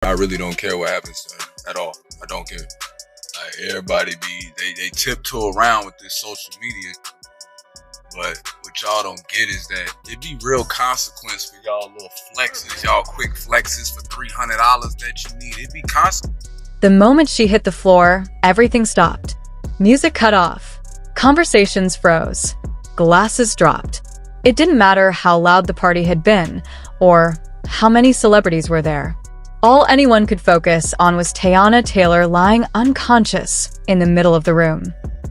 I really don't care what happens to her at all. I don't care. Like everybody they tiptoe around with this social media, but what y'all don't get is that it be real consequence for y'all little flexes, y'all quick flexes for $300 that you need. It be consequence. The moment she hit the floor, everything stopped. Music cut off. Conversations froze. Glasses dropped. It didn't matter how loud the party had been, or how many celebrities were there. All anyone could focus on was Teyana Taylor lying unconscious in the middle of the room.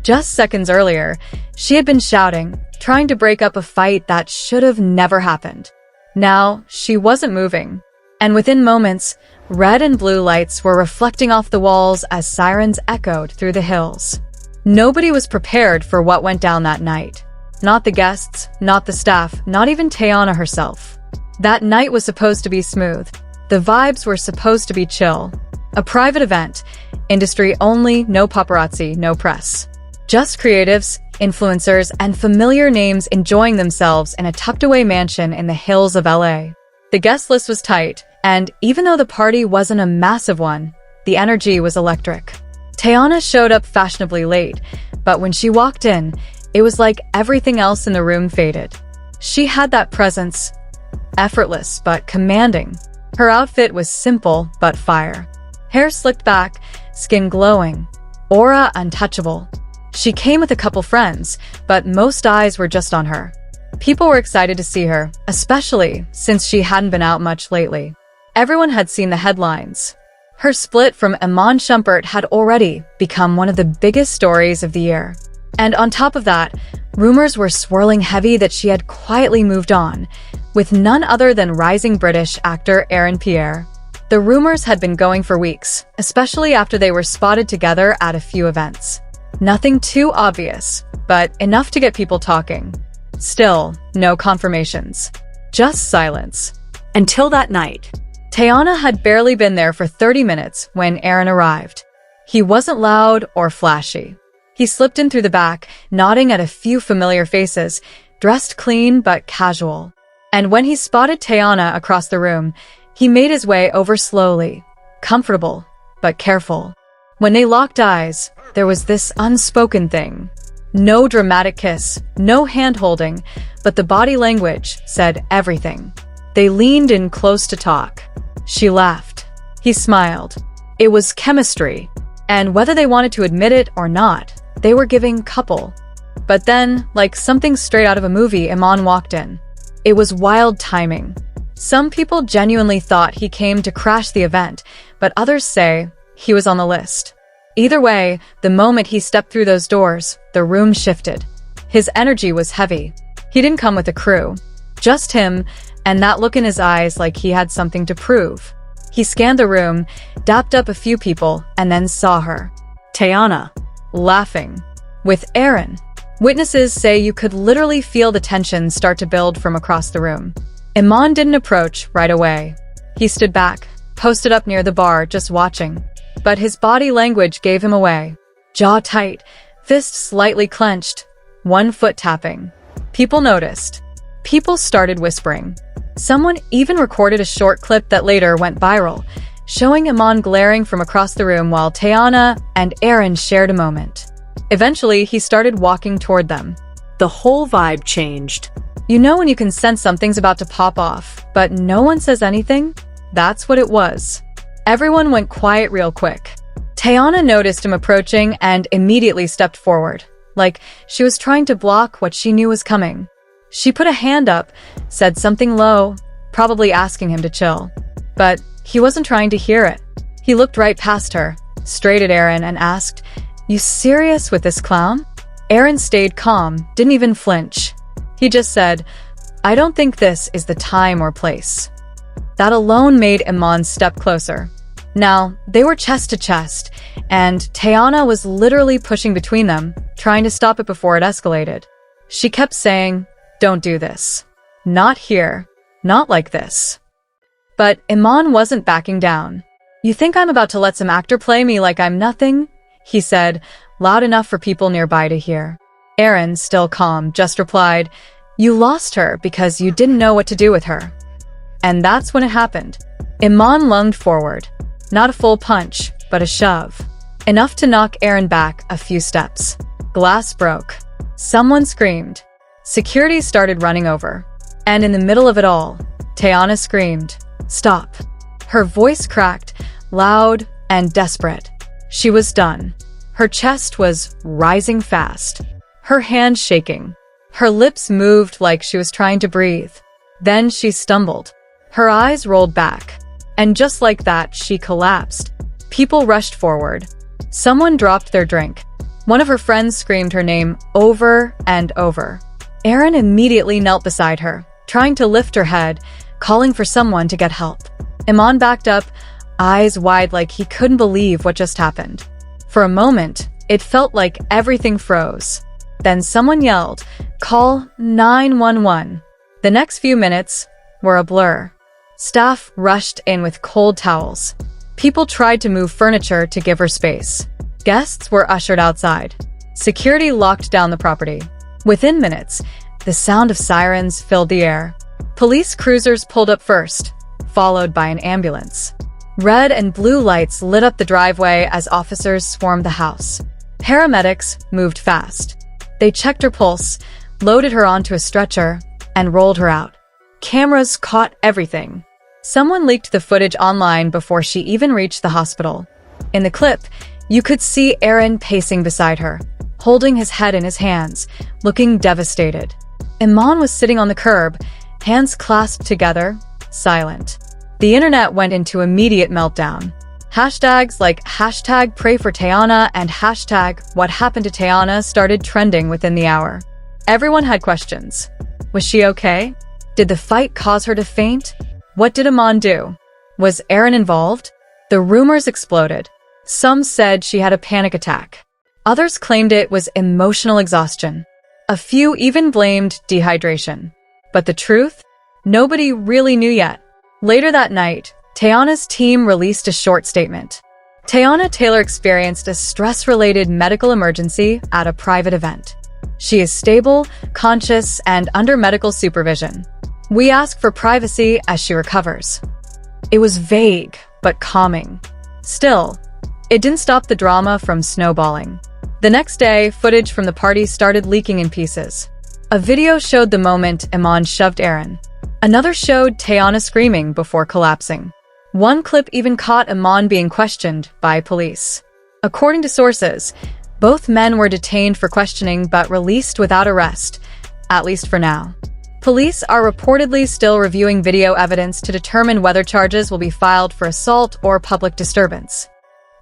Just seconds earlier, she had been shouting, trying to break up a fight that should have never happened. Now, she wasn't moving. And within moments, red and blue lights were reflecting off the walls as sirens echoed through the hills. Nobody was prepared for what went down that night. Not the guests, not the staff, not even Teyana herself. That night was supposed to be smooth. The vibes were supposed to be chill. A private event, industry only, no paparazzi, no press. Just creatives, influencers, and familiar names enjoying themselves in a tucked-away mansion in the hills of LA. The guest list was tight, and even though the party wasn't a massive one, the energy was electric. Teyana showed up fashionably late, but when she walked in, it was like everything else in the room faded. She had that presence, effortless but commanding. Her outfit was simple but fire. Hair slicked back, skin glowing, aura untouchable. She came with a couple friends, but most eyes were just on her. People were excited to see her, especially since she hadn't been out much lately. Everyone had seen the headlines. Her split from Iman Shumpert had already become one of the biggest stories of the year. And on top of that, rumors were swirling heavy that she had quietly moved on, with none other than rising British actor Aaron Pierre. The rumors had been going for weeks, especially after they were spotted together at a few events. Nothing too obvious, but enough to get people talking. Still, no confirmations. Just silence. Until that night. Teyana had barely been there for 30 minutes when Aaron arrived. He wasn't loud or flashy. He slipped in through the back, nodding at a few familiar faces, dressed clean but casual. And when he spotted Teyana across the room, he made his way over slowly, comfortable but careful. When they locked eyes, there was this unspoken thing. No dramatic kiss, no hand-holding, but the body language said everything. They leaned in close to talk. She laughed. He smiled. It was chemistry, and whether they wanted to admit it or not, they were giving couple. But then, like something straight out of a movie, Iman walked in. It was wild timing. Some people genuinely thought he came to crash the event, but others say he was on the list. Either way, the moment he stepped through those doors, the room shifted. His energy was heavy. He didn't come with a crew. Just him, and that look in his eyes like he had something to prove. He scanned the room, dapped up a few people, and then saw her. Teyana, laughing. With Aaron. Witnesses say you could literally feel the tension start to build from across the room. Iman didn't approach right away. He stood back, posted up near the bar, just watching. But his body language gave him away. Jaw tight, fist slightly clenched, one foot tapping. People noticed. People started whispering. Someone even recorded a short clip that later went viral, showing Iman glaring from across the room while Teyana and Aaron shared a moment. Eventually, he started walking toward them. The whole vibe changed. You know when you can sense something's about to pop off, but no one says anything? That's what it was. Everyone went quiet real quick. Teyana noticed him approaching and immediately stepped forward, like she was trying to block what she knew was coming. She put a hand up, said something low, probably asking him to chill. But he wasn't trying to hear it. He looked right past her, straight at Aaron, and asked, "You serious with this clown?" Aaron stayed calm, didn't even flinch. He just said, "I don't think this is the time or place." That alone made Iman step closer. Now, they were chest to chest, and Teyana was literally pushing between them, trying to stop it before it escalated. She kept saying, "Don't do this. Not here. Not like this." But Iman wasn't backing down. "You think I'm about to let some actor play me like I'm nothing?" he said, loud enough for people nearby to hear. Aaron, still calm, just replied, "You lost her because you didn't know what to do with her." And that's when it happened. Iman lunged forward. Not a full punch, but a shove. Enough to knock Aaron back a few steps. Glass broke. Someone screamed. Security started running over. And in the middle of it all, Teyana screamed, "Stop." Her voice cracked, loud and desperate. She was done. Her chest was rising fast. Her hands shaking. Her lips moved like she was trying to breathe. Then she stumbled. Her eyes rolled back. And just like that, she collapsed. People rushed forward. Someone dropped their drink. One of her friends screamed her name over and over. Aaron immediately knelt beside her, trying to lift her head, calling for someone to get help. Iman backed up, eyes wide like he couldn't believe what just happened. For a moment, it felt like everything froze. Then someone yelled, "Call 911." The next few minutes were a blur. Staff rushed in with cold towels. People tried to move furniture to give her space. Guests were ushered outside. Security locked down the property. Within minutes, the sound of sirens filled the air. Police cruisers pulled up first, followed by an ambulance. Red and blue lights lit up the driveway as officers swarmed the house. Paramedics moved fast. They checked her pulse, loaded her onto a stretcher, and rolled her out. Cameras caught everything. Someone leaked the footage online before she even reached the hospital. In the clip, you could see Aaron pacing beside her, holding his head in his hands, looking devastated. Iman was sitting on the curb, hands clasped together, silent. The internet went into immediate meltdown. Hashtags like #PrayForTeyana and #WhatHappenedToTeyana started trending within the hour. Everyone had questions. Was she okay? Did the fight cause her to faint? What did Iman do? Was Aaron involved? The rumors exploded. Some said she had a panic attack. Others claimed it was emotional exhaustion. A few even blamed dehydration. But the truth? Nobody really knew yet. Later that night, Teyana's team released a short statement. Teyana Taylor experienced a stress-related medical emergency at a private event. She is stable, conscious, and under medical supervision. We ask for privacy as she recovers. It was vague, but calming. Still, it didn't stop the drama from snowballing. The next day, footage from the party started leaking in pieces. A video showed the moment Iman shoved Aaron. Another showed Teyana screaming before collapsing. One clip even caught Iman being questioned by police. According to sources, both men were detained for questioning but released without arrest, at least for now. Police are reportedly still reviewing video evidence to determine whether charges will be filed for assault or public disturbance.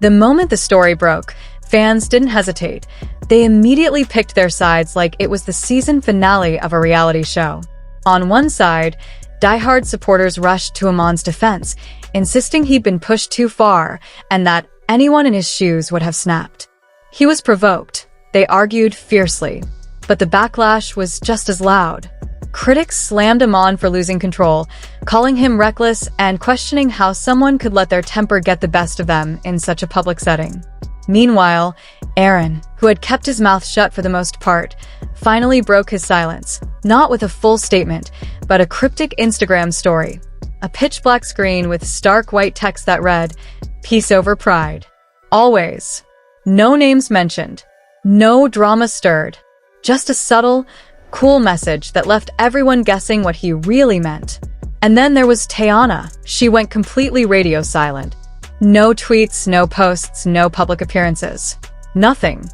The moment the story broke, fans didn't hesitate. They immediately picked their sides like it was the season finale of a reality show. On one side, diehard supporters rushed to Iman's defense, insisting he'd been pushed too far and that anyone in his shoes would have snapped. He was provoked. They argued fiercely. But the backlash was just as loud. Critics slammed Iman for losing control, calling him reckless and questioning how someone could let their temper get the best of them in such a public setting. Meanwhile, Aaron, who had kept his mouth shut for the most part, finally broke his silence, not with a full statement, but a cryptic Instagram story. A pitch-black screen with stark white text that read, "Peace over pride. Always." No names mentioned. No drama stirred. Just a subtle, cool message that left everyone guessing what he really meant. And then there was Teyana. She went completely radio silent. No tweets, no posts, no public appearances. Nothing.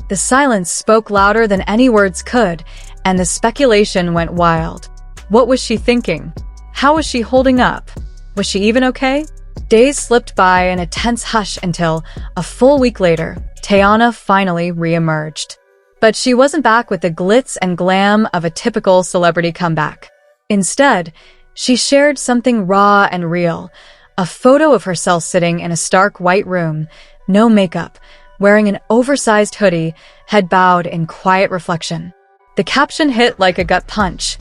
The silence spoke louder than any words could, and the speculation went wild. What was she thinking? How was she holding up? Was she even okay? Days slipped by in a tense hush until, a full week later, Teyana finally re-emerged. But she wasn't back with the glitz and glam of a typical celebrity comeback. Instead, she shared something raw and real, a photo of herself sitting in a stark white room, no makeup, wearing an oversized hoodie, head bowed in quiet reflection. The caption hit like a gut punch.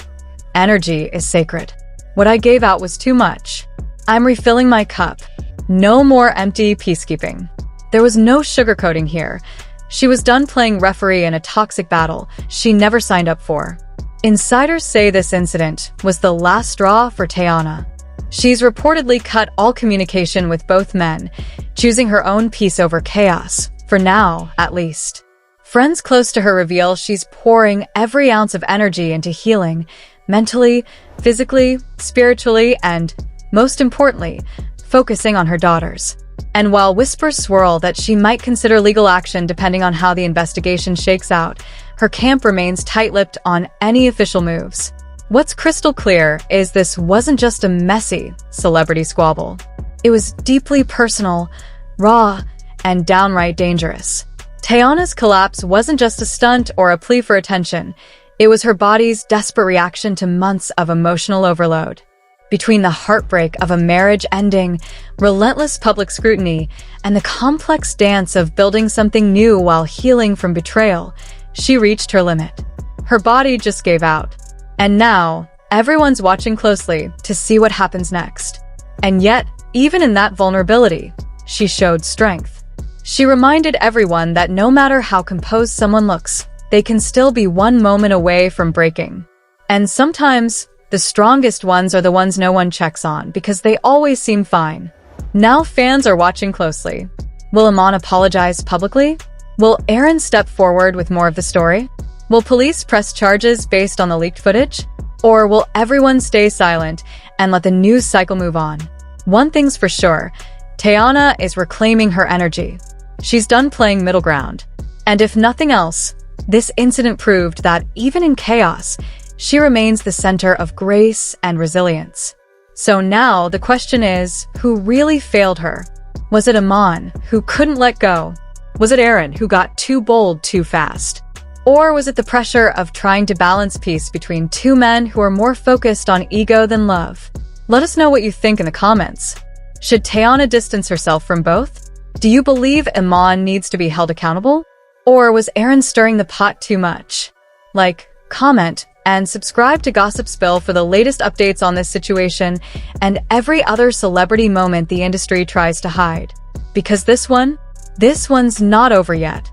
"Energy is sacred. What I gave out was too much. I'm refilling my cup. No more empty peacekeeping." There was no sugarcoating here. She was done playing referee in a toxic battle she never signed up for. Insiders say this incident was the last straw for Teyana. She's reportedly cut all communication with both men, choosing her own peace over chaos, for now, at least. Friends close to her reveal she's pouring every ounce of energy into healing, mentally, physically, spiritually, and, most importantly, focusing on her daughters. And while whispers swirl that she might consider legal action depending on how the investigation shakes out, her camp remains tight-lipped on any official moves. What's crystal clear is this wasn't just a messy celebrity squabble. It was deeply personal, raw, and downright dangerous. Teyana's collapse wasn't just a stunt or a plea for attention. It was her body's desperate reaction to months of emotional overload. Between the heartbreak of a marriage ending, relentless public scrutiny, and the complex dance of building something new while healing from betrayal, she reached her limit. Her body just gave out. And now, everyone's watching closely to see what happens next. And yet, even in that vulnerability, she showed strength. She reminded everyone that no matter how composed someone looks, they can still be one moment away from breaking. And sometimes, the strongest ones are the ones no one checks on because they always seem fine. Now fans are watching closely. Will Iman apologize publicly? Will Aaron step forward with more of the story? Will police press charges based on the leaked footage? Or will everyone stay silent and let the news cycle move on? One thing's for sure, Teyana is reclaiming her energy. She's done playing middle ground. And if nothing else, this incident proved that even in chaos, she remains the center of grace and resilience. So now the question is, who really failed her? Was it Iman, who couldn't let go? Was it Aaron, who got too bold too fast? Or was it the pressure of trying to balance peace between two men who are more focused on ego than love? Let us know what you think in the comments. Should Teyana distance herself from both? Do you believe Iman needs to be held accountable? Or was Aaron stirring the pot too much? Like, comment, and subscribe to Gossip Spill for the latest updates on this situation and every other celebrity moment the industry tries to hide. Because this one's not over yet.